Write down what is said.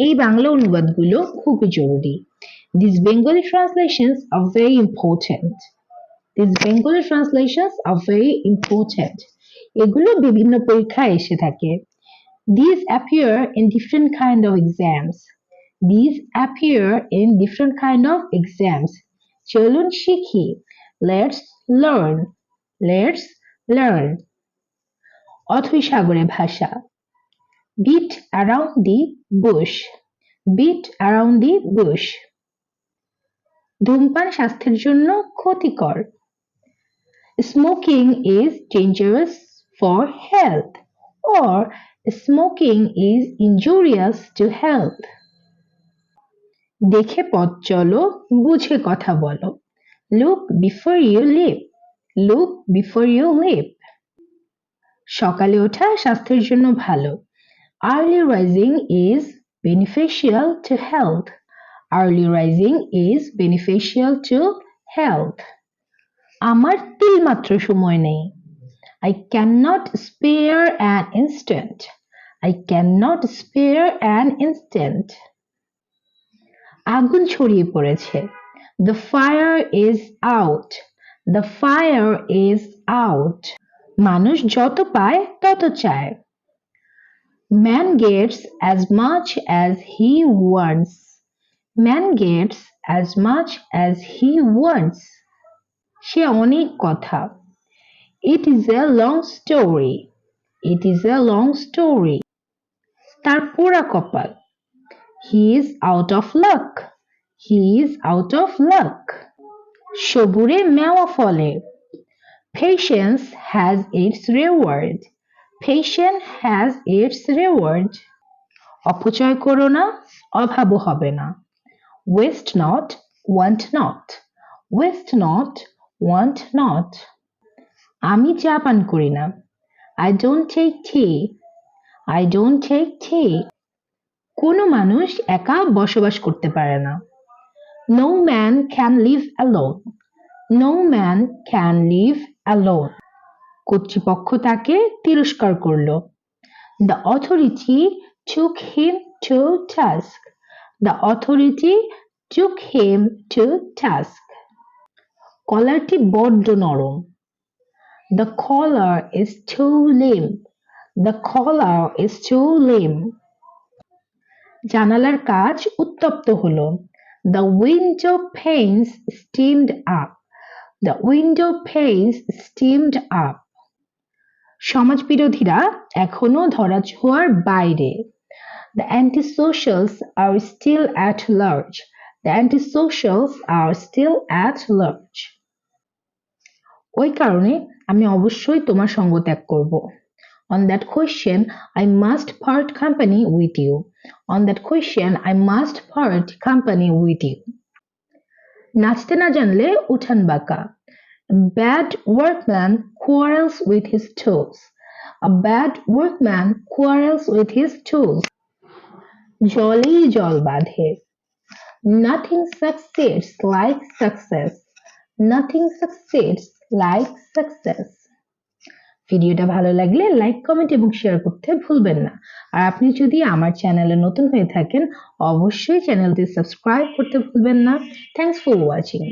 এই বাংলা অনুবাদগুলো খুবই জরুরি। These Bengali translations are very important. These Bengali translations are very important. এগুলো বিভিন্ন পরীক্ষায় এসে থাকে। These appear in different kind of exams. These appear in different kind of exams. চলুন শিখি। Let's learn. Let's learn. অথৈ সাগরে ভাষা। Beat around the bush. Beat around the bush. ধূমপান স্বাস্থ্যের জন্য ক্ষতিকর। Smoking is dangerous for health, or smoking is injurious to health. দেখে পথ চলো, বুঝে কথা বলো। Look before you leap. Look before you leap. সকালে ওঠা স্বাস্থ্যের জন্য ভালো। Early rising is beneficial to health. Early rising is beneficial to health. আমার তিলমাত্র সময় নেই। I cannot spare an instant. I cannot spare an instant. আগুন ছড়িয়ে পড়েছে। The fire is out. The fire is out. মানুষ যত পায় তত চায়। Man gets as much as he wants. Man gets as much as he wants. সে অনেক কথা। It is a long story. It is a long story. তার পোড়া কপাল। He is out of luck. He is out of luck. সবুরে মেওয়া ফলে। Patience has its reward. Patience has its reward. অপচয় করো না, অভাবও হবে না। Waste not, want not. Waste not, want not. আমি চা পান করি না। I don't take tea. I don't take tea. কোনো মানুষ একা বসবাস করতে পারে না। No man can live alone. No man can live alone. কর্তৃপক্ষ তাকে তিরস্কার করলো। The authority took him to task. The authority took him to task. কলারটি বড্ড নরম। The collar is too limp. The collar is too limp. জানালার কাচ উত্তপ্ত হলো। The window panes steamed up. The window panes steamed up. সমাজ বিরোধীরা এখনো ধরাছোঁয়ার বাইরে। The antisocials are still at large. The antisocials are still at large. ওই কারণে আমি অবশ্যই তোমার সঙ্গ ত্যাগ করব। On that question, I must part company with you. On that question, I must part company with you. নাচতে না জানলে উঠান বাঁকা। A bad workman quarrels with his tools. A bad workman quarrels with his tools. জলেই জল বাঁধে। Nothing succeeds like success. Nothing succeeds like success. ভিডিওটা ভালো লাগলে লাইক, কমেন্ট এবং শেয়ার করতে ভুলবেন না। আর আপনি যদি আমার চ্যানেলে নতুন হয়ে থাকেন অবশ্যই চ্যানেলটি সাবস্ক্রাইব করতে ভুলবেন না। Thanks for watching.